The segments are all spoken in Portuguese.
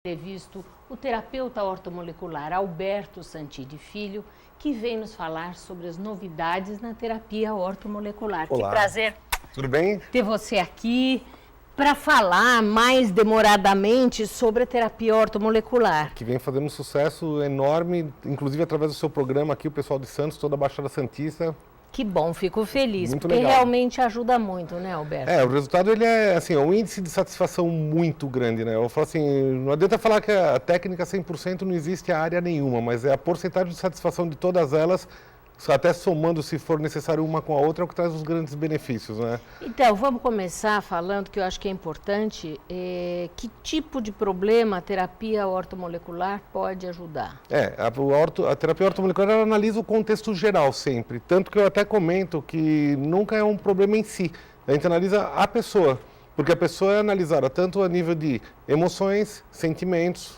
Entrevisto o terapeuta ortomolecular Alberto Santini Filho, que vem nos falar sobre as novidades na terapia ortomolecular. Olá. Que prazer Tudo bem? ter você aqui para falar mais demoradamente sobre a terapia ortomolecular. Que vem fazendo um sucesso enorme, inclusive através do seu programa aqui, o pessoal de Santos, toda a Baixada Santista. Que bom, fico feliz, Muito porque legal. realmente ajuda muito, né, Alberto? O resultado ele é assim, um índice de satisfação muito grande, né? Eu falo assim, não adianta falar que a técnica 100% não existe a área nenhuma, mas é a porcentagem de satisfação de todas elas, até somando se for necessário uma com a outra, é o que traz os grandes benefícios, né? Então, vamos começar falando que eu acho que é importante, que tipo de problema a terapia ortomolecular pode ajudar? A terapia ortomolecular ela analisa o contexto geral sempre, tanto que eu até comento que nunca é um problema em si, a gente analisa a pessoa, porque a pessoa é analisada tanto a nível de emoções, sentimentos,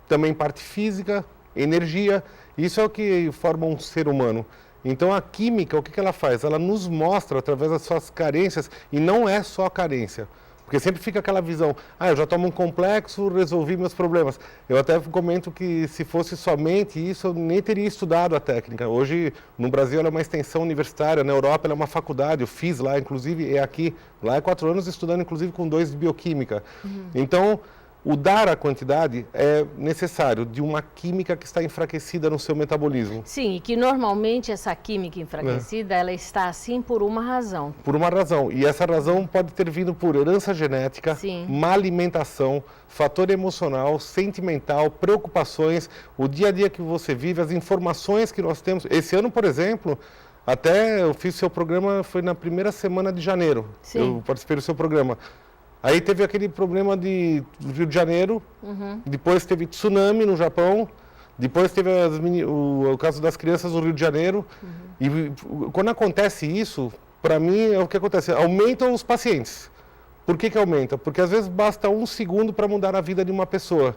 também parte física, energia, isso é o que forma um ser humano. Então a química, o que ela faz? Ela nos mostra através das suas carências, e não é só carência. Porque sempre fica aquela visão, eu já tomo um complexo, resolvi meus problemas. Eu até comento que se fosse somente isso, eu nem teria estudado a técnica. Hoje, no Brasil, ela é uma extensão universitária, na Europa ela é uma faculdade, eu fiz lá, inclusive, é aqui. Lá é 4 anos estudando, inclusive, com 2 de bioquímica. Então, o dar a quantidade é necessário de uma química que está enfraquecida no seu metabolismo. Sim, e que normalmente essa química enfraquecida, ela está assim por uma razão. Por uma razão. E essa razão pode ter vindo por herança genética, Sim. má alimentação, fator emocional, sentimental, preocupações, o dia a dia que você vive, as informações que nós temos. Esse ano, por exemplo, até eu fiz seu programa, foi na primeira semana de janeiro. Sim. Eu participei do seu programa. Aí teve aquele problema do Rio de Janeiro, depois teve tsunami no Japão, depois teve o caso das crianças no Rio de Janeiro. E quando acontece isso, para mim é o que acontece, aumentam os pacientes. Por que aumenta? Porque às vezes basta 1 segundo para mudar a vida de uma pessoa.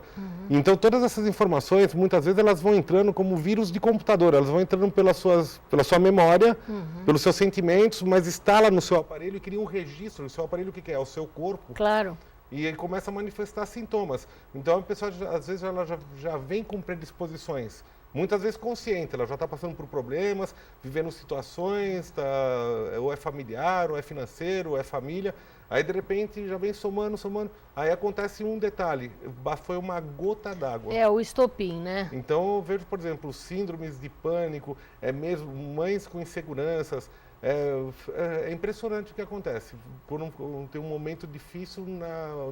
Então todas essas informações, muitas vezes elas vão entrando como vírus de computador, elas vão entrando pela sua memória, pelos seus sentimentos, mas instala no seu aparelho e cria um registro. O seu aparelho o que é? É o seu corpo. Claro. E ele começa a manifestar sintomas. Então a pessoa, às vezes, ela já vem com predisposições. Muitas vezes consciente, ela já está passando por problemas, vivendo situações, ou é familiar, ou é financeiro, ou é família. Aí, de repente, já vem somando. Aí acontece um detalhe, foi uma gota d'água. É o estopim, né? Então, eu vejo, por exemplo, síndromes de pânico, mesmo mães com inseguranças. É impressionante o que acontece. Tem um momento difícil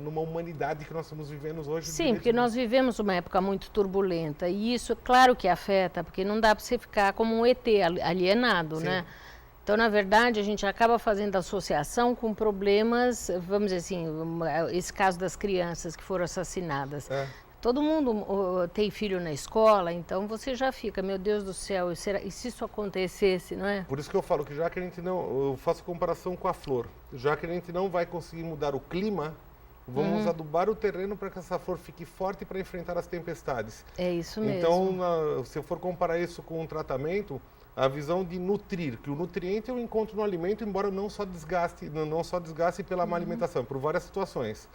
numa humanidade que nós estamos vivendo hoje. Sim, porque nós vivemos uma época muito turbulenta e isso, claro que afeta, porque não dá para você ficar como um ET alienado, Sim. né? Então, na verdade, a gente acaba fazendo associação com problemas, vamos dizer assim, esse caso das crianças que foram assassinadas. Todo mundo tem filho na escola, então você já fica, meu Deus do céu, e se isso acontecesse, não é? Por isso que eu falo que já que a gente não... Eu faço comparação com a flor. Já que a gente não vai conseguir mudar o clima, vamos adubar o terreno para que essa flor fique forte para enfrentar as tempestades. É isso mesmo. Então, se eu for comparar isso com um tratamento, a visão de nutrir, que o nutriente eu encontro no alimento, embora não só desgaste pela má alimentação, por várias situações.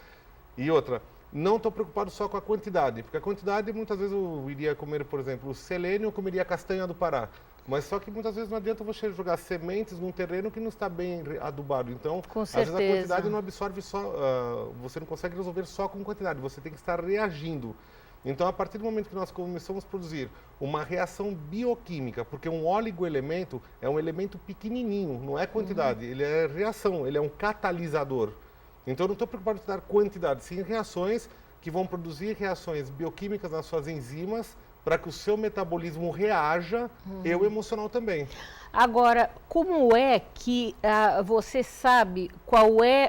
E outra, não estou preocupado só com a quantidade, porque a quantidade muitas vezes eu iria comer, por exemplo, o selênio, eu comeria a castanha do Pará. Mas só que muitas vezes não adianta você jogar sementes num terreno que não está bem adubado. Então, com às vezes certeza. a quantidade não absorve só, você não consegue resolver só com quantidade, você tem que estar reagindo. Então, a partir do momento que nós começamos a produzir uma reação bioquímica, porque um oligoelemento é um elemento pequenininho, não é quantidade, ele é reação, ele é um catalisador. Então, eu não estou preocupado em dar quantidade, sim reações que vão produzir reações bioquímicas nas suas enzimas para que o seu metabolismo reaja e o emocional também. Agora, como é que você sabe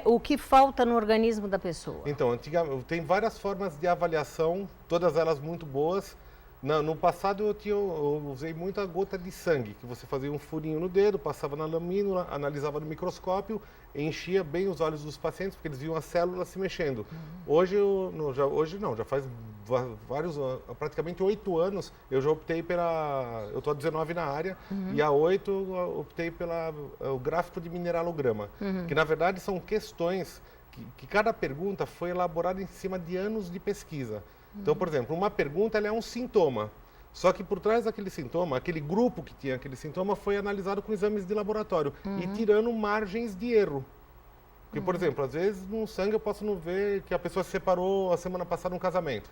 o que falta no organismo da pessoa? Então, tem várias formas de avaliação, todas elas muito boas. No passado eu usei muita gota de sangue, que você fazia um furinho no dedo, passava na lamínula, analisava no microscópio, enchia bem os olhos dos pacientes, porque eles viam as células se mexendo. Hoje já faz praticamente 8 anos, eu já optei eu estou há 19 na área, e há 8 eu optei pelo gráfico de mineralograma, que na verdade são questões que cada pergunta foi elaborada em cima de anos de pesquisa. Então, por exemplo, uma pergunta ela é um sintoma. Só que por trás daquele sintoma, aquele grupo que tinha aquele sintoma foi analisado com exames de laboratório e tirando margens de erro. Porque, por exemplo, às vezes no sangue eu posso não ver que a pessoa se separou a semana passada num casamento.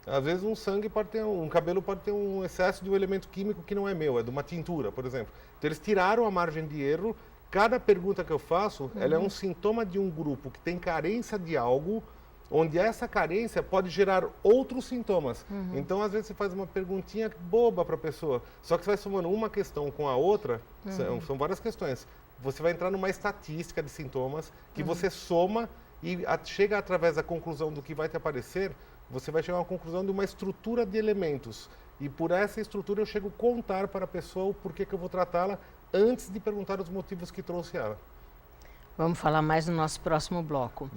Às vezes um sangue pode ter, um cabelo pode ter um excesso de um elemento químico que não é meu, é de uma tintura, por exemplo. Então eles tiraram a margem de erro. Cada pergunta que eu faço, ela é um sintoma de um grupo que tem carência de algo, onde essa carência pode gerar outros sintomas. Então, às vezes, você faz uma perguntinha boba para a pessoa, só que você vai somando uma questão com a outra, são várias questões. Você vai entrar numa estatística de sintomas que você soma e chega através da conclusão do que vai te aparecer, você vai chegar a uma conclusão de uma estrutura de elementos. E por essa estrutura eu chego a contar para a pessoa o porquê que eu vou tratá-la antes de perguntar os motivos que trouxe ela. Vamos falar mais no nosso próximo bloco.